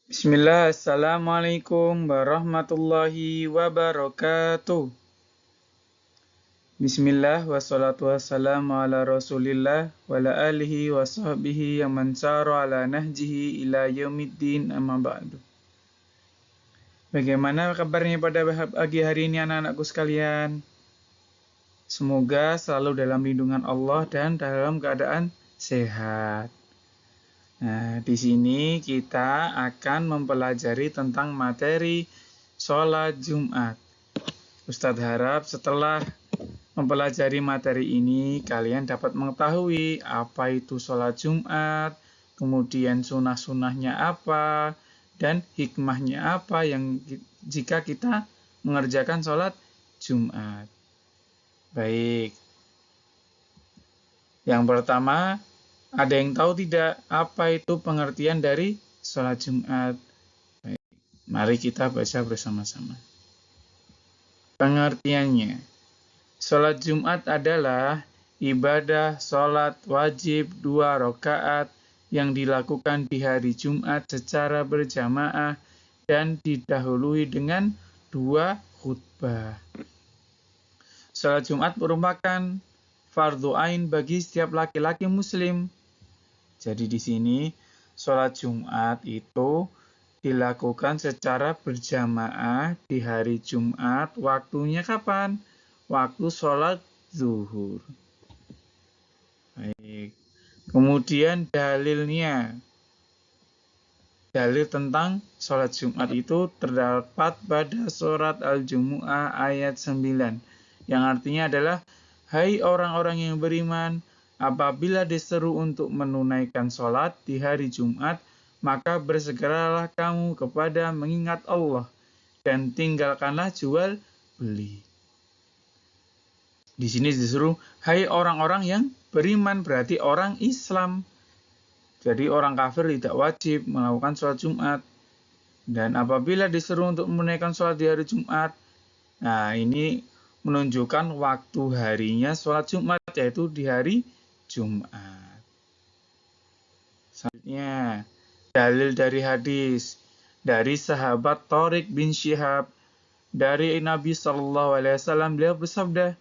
Bismillah, Assalamualaikum warahmatullahi wabarakatuh. Bismillah, wassalatu wassalamu ala rasulillah wa ala alihi wa sahbihi man sara ala nahjihi ila yaumiddin amma ba'du. Bagaimana kabarnya pada pagi hari ini anak-anakku sekalian? Semoga selalu dalam lindungan Allah dan dalam keadaan sehat. Nah, di sini kita akan mempelajari tentang materi sholat Jumat. Ustadz harap setelah mempelajari materi ini, kalian dapat mengetahui apa itu sholat Jumat, kemudian sunnah-sunnahnya apa, dan hikmahnya apa yang jika kita mengerjakan sholat Jumat. Baik. Yang pertama, ada yang tahu tidak apa itu pengertian dari sholat Jumat? Baik, mari kita baca bersama-sama. Pengertiannya, sholat Jumat adalah ibadah sholat wajib 2 rakaat yang dilakukan di hari Jumat secara berjamaah dan didahului dengan 2 khutbah. Sholat Jumat merupakan fardhu ain bagi setiap laki-laki muslim. Jadi di sini sholat Jumat itu dilakukan secara berjamaah di hari Jumat. Waktunya kapan? Waktu sholat zuhur. Baik. Kemudian dalilnya. Dalil tentang sholat Jumat itu terdapat pada surat Al-Jumu'ah ayat 9. Yang artinya adalah, hai orang-orang yang beriman, apabila diseru untuk menunaikan sholat di hari Jumat, maka bersegeralah kamu kepada mengingat Allah dan tinggalkanlah jual beli. Di sini disuruh, hai orang-orang yang beriman, berarti orang Islam. Jadi orang kafir tidak wajib melakukan sholat Jumat. Dan apabila disuruh untuk menunaikan sholat di hari Jumat, nah ini menunjukkan waktu harinya sholat Jumat, yaitu di hari Jumat. Selanjutnya, dalil dari hadis dari sahabat Thariq bin Syihab dari Nabi SAW, beliau bersabda,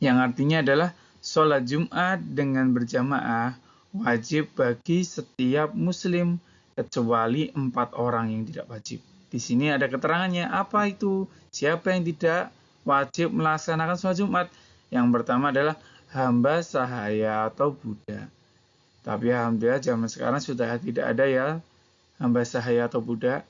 yang artinya adalah sholat Jumat dengan berjamaah wajib bagi setiap muslim kecuali 4 orang yang tidak wajib. Di sini ada keterangannya, apa itu? Siapa yang tidak wajib melaksanakan sholat Jumat? Yang pertama adalah hamba sahaya atau budak. Tapi alhamdulillah zaman sekarang sudah tidak ada ya hamba sahaya atau budak.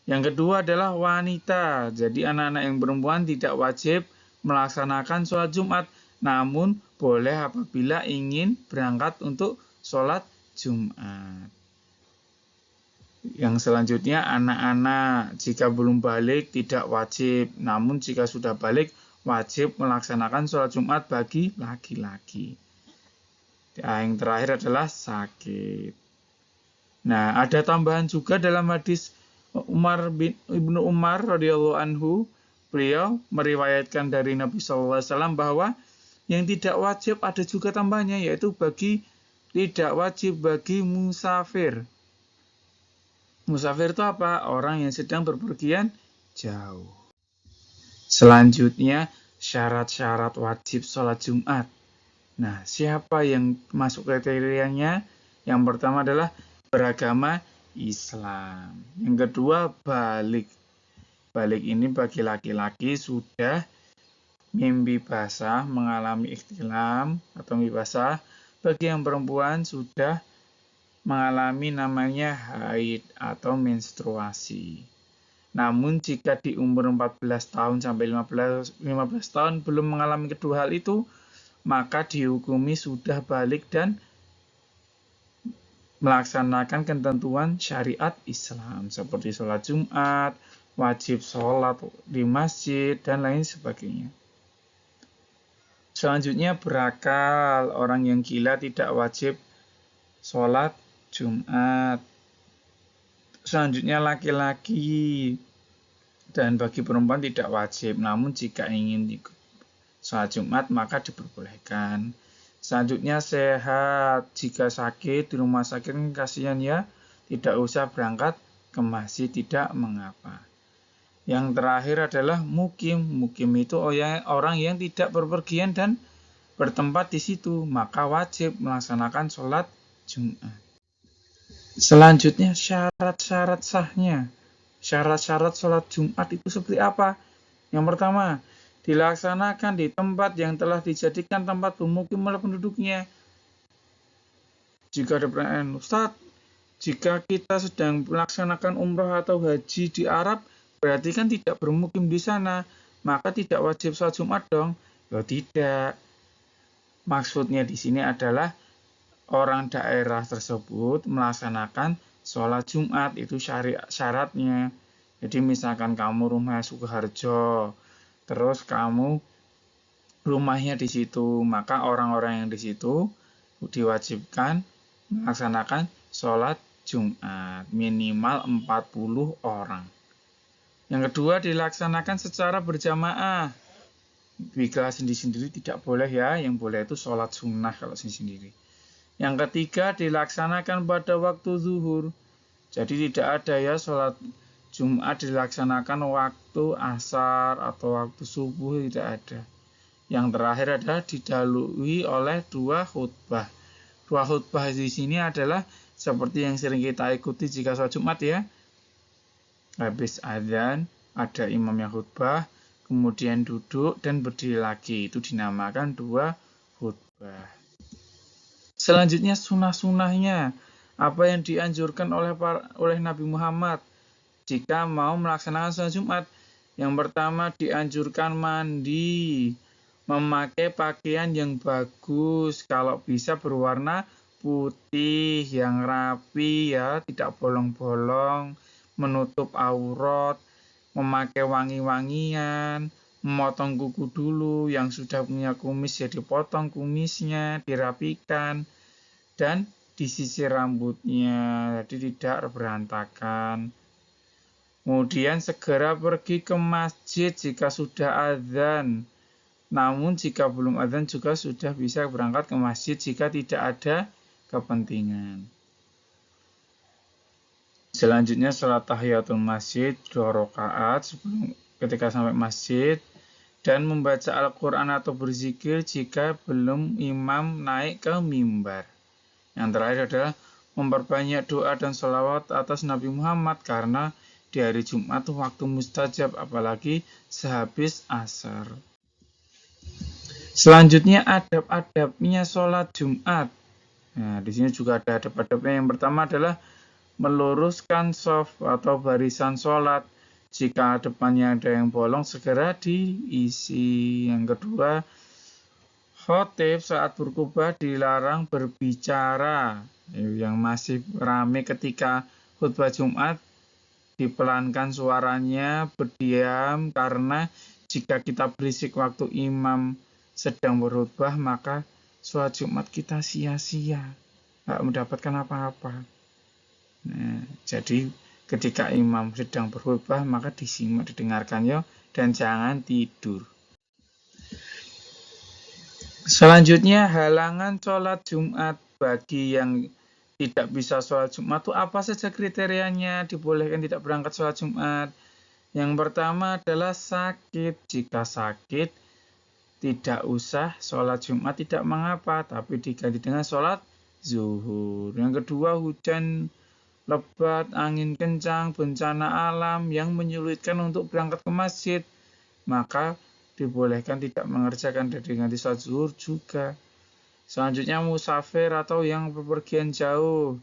Yang kedua adalah wanita. Jadi anak-anak yang perempuan tidak wajib melaksanakan sholat Jumat, namun boleh apabila ingin berangkat untuk sholat Jumat. Yang selanjutnya anak-anak, jika belum balik tidak wajib, namun jika sudah balik wajib melaksanakan sholat Jumat bagi laki-laki. Yang terakhir adalah sakit. Nah, ada tambahan juga dalam hadis Ibnu Umar radhiyallahu anhu, beliau meriwayatkan dari Nabi SAW bahwa yang tidak wajib ada juga tambahnya, yaitu tidak wajib bagi musafir. Musafir itu apa? Orang yang sedang berpergian jauh. Selanjutnya, syarat-syarat wajib sholat Jumat. Nah, siapa yang masuk kriterianya? Yang pertama adalah beragama Islam. Yang kedua, balik. Balik ini bagi laki-laki sudah mimpi basah, mengalami ihtilam atau mimpi basah. Bagi yang perempuan sudah mengalami namanya haid atau menstruasi. Namun jika di umur 14 tahun sampai 15 tahun belum mengalami kedua hal itu, maka dihukumi sudah balik dan melaksanakan ketentuan syariat Islam seperti sholat Jumat, wajib sholat di masjid, dan lain sebagainya. Selanjutnya berakal, orang yang gila tidak wajib sholat Jumat. Selanjutnya laki-laki, dan bagi perempuan tidak wajib, namun jika ingin ikut sholat Jumat maka diperbolehkan. Selanjutnya sehat, jika sakit di rumah sakit kasihan ya, tidak usah berangkat ke masjid, tidak mengapa. Yang terakhir adalah mukim. Mukim itu orang yang tidak berpergian dan bertempat di situ, maka wajib melaksanakan sholat Jumat. Selanjutnya syarat-syarat sahnya. Syarat-syarat sholat Jumat itu seperti apa? Yang pertama, dilaksanakan di tempat yang telah dijadikan tempat bermukim oleh penduduknya. Jika ada pertanyaan, Ustadz, jika kita sedang melaksanakan umroh atau haji di Arab, berarti kan tidak bermukim di sana, maka tidak wajib sholat Jumat dong? Ya tidak. Maksudnya di sini adalah orang daerah tersebut melaksanakan sholat Jumat, itu syaratnya. Jadi misalkan kamu rumah Sukoharjo, terus kamu rumahnya di situ, maka orang-orang yang di situ diwajibkan melaksanakan sholat Jumat minimal 40 orang. Yang kedua, dilaksanakan secara berjamaah. Jika sendiri-sendiri tidak boleh ya, yang boleh itu sholat sunnah kalau sendiri-sendiri. Yang ketiga, dilaksanakan pada waktu zuhur. Jadi tidak ada ya sholat Jumat dilaksanakan waktu asar atau waktu subuh, tidak ada. Yang terakhir adalah didahului oleh 2 khutbah. 2 khutbah di sini adalah seperti yang sering kita ikuti jika sholat Jumat ya. Habis azan ada imam yang khutbah, kemudian duduk dan berdiri lagi. Itu dinamakan 2 khutbah. Selanjutnya sunnah-sunnahnya. Apa yang dianjurkan oleh Nabi Muhammad jika mau melaksanakan sholat Jumat? Yang pertama, dianjurkan mandi, memakai pakaian yang bagus, kalau bisa berwarna putih yang rapi ya, tidak bolong-bolong, menutup aurat, memakai wangi-wangian, memotong kuku dulu, yang sudah punya kumis ya dipotong kumisnya, dirapikan, dan disisir rambutnya, jadi tidak berantakan. Kemudian segera pergi ke masjid jika sudah azan. Namun jika belum azan juga sudah bisa berangkat ke masjid jika tidak ada kepentingan. Selanjutnya sholat tahiyatul masjid 2 rakaat sebelum ketika sampai masjid, dan membaca Al-Quran atau berzikir jika belum imam naik ke mimbar. Yang terakhir adalah memperbanyak doa dan sholawat atas Nabi Muhammad karena di hari Jumat itu waktu mustajab, apalagi sehabis asar. Selanjutnya adab-adabnya sholat Jumat. Nah, di sini juga ada adab-adabnya. Yang pertama adalah meluruskan shaf atau barisan sholat. Jika depannya ada yang bolong, segera diisi. Yang kedua, khotib saat berkhutbah dilarang berbicara. Yang masih ramai ketika khutbah Jumat, dipelankan suaranya, berdiam, karena jika kita berisik waktu imam sedang berkhutbah, maka sholat Jumat kita sia-sia, nggak mendapatkan apa-apa. Nah, jadi ketika imam sedang berkhutbah, maka disimak, didengarkan ya, dan jangan tidur. Selanjutnya, halangan sholat Jumat. Bagi yang tidak bisa sholat Jumat itu apa saja kriterianya dibolehkan tidak berangkat sholat Jumat? Yang pertama adalah sakit. Jika sakit, tidak usah sholat Jumat, tidak mengapa, tapi diganti dengan sholat zuhur. Yang kedua, hujan lebat, angin kencang, bencana alam yang menyulitkan untuk berangkat ke masjid, maka dibolehkan tidak mengerjakan dan diganti sholat zuhur juga. Selanjutnya, musafir atau yang bepergian jauh.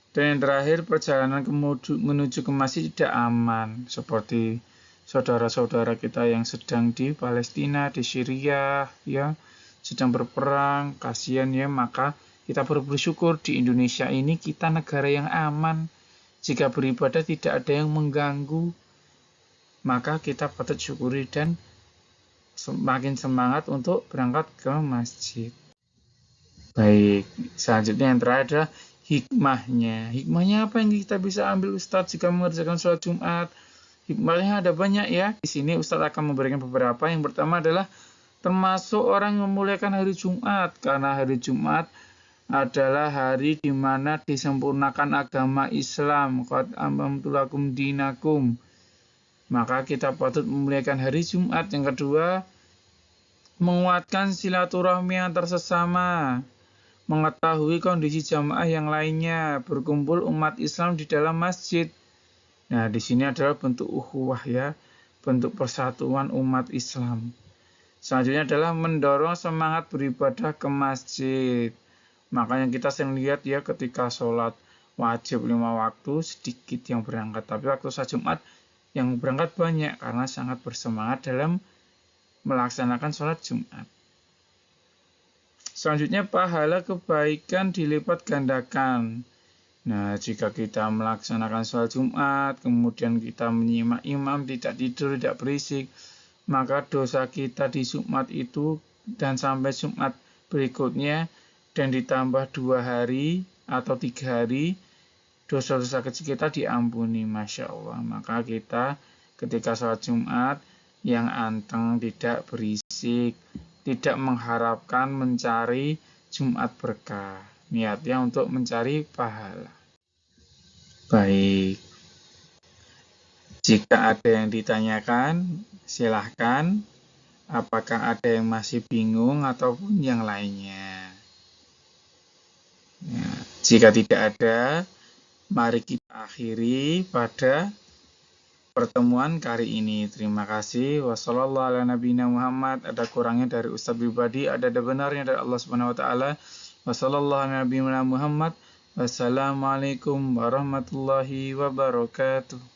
Dan yang terakhir, perjalanan menuju ke masjid tidak aman, seperti saudara-saudara kita yang sedang di Palestina, di Syria, ya, sedang berperang, kasihan ya, maka kita bersyukur di Indonesia ini kita negara yang aman. Jika beribadah tidak ada yang mengganggu, maka kita patut syukuri dan semakin semangat untuk berangkat ke masjid. Baik, selanjutnya yang terakhir adalah hikmahnya. Hikmahnya apa yang kita bisa ambil Ustadz jika mengerjakan sholat Jumat? Hikmahnya ada banyak ya. Di sini Ustadz akan memberikan beberapa. Yang pertama adalah termasuk orang yang memuliakan hari Jumat, karena hari Jumat adalah hari di mana disempurnakan agama Islam. Qad atmamtu lakum dinakum. Maka kita patut memuliakan hari Jumat. Yang kedua, menguatkan silaturahmi antar sesama, mengetahui kondisi jamaah yang lainnya, berkumpul umat Islam di dalam masjid. Nah, di sini adalah bentuk ukhuwah ya, bentuk persatuan umat Islam. Selanjutnya adalah mendorong semangat beribadah ke masjid. Makanya kita sering lihat ya ketika sholat wajib 5 waktu sedikit yang berangkat. Tapi waktu sholat Jumat yang berangkat banyak karena sangat bersemangat dalam melaksanakan sholat Jumat. Selanjutnya pahala kebaikan dilipat gandakan. Nah, jika kita melaksanakan sholat Jumat, kemudian kita menyimak imam, tidak tidur, tidak berisik, maka dosa kita di Jumat itu dan sampai Jumat berikutnya dan ditambah 2 hari atau 3 hari, dosa-dosa kecil kita diampuni, Masya Allah. Maka kita ketika sholat Jumat yang anteng, tidak berisik, tidak mengharapkan mencari Jumat berkah. Niatnya untuk mencari pahala. Baik. Jika ada yang ditanyakan, silahkan. Apakah ada yang masih bingung ataupun yang lainnya? Ya, jika tidak ada, mari kita akhiri pada pertemuan kali ini. Terima kasih. Wassalamualaikum Muhammad. Ada kurangnya dari Ustaz pribadi, ada benarnya dari Allah Subhanahu wa taala. Wassalamualaikum Muhammad. Wassalamualaikum warahmatullahi wabarakatuh.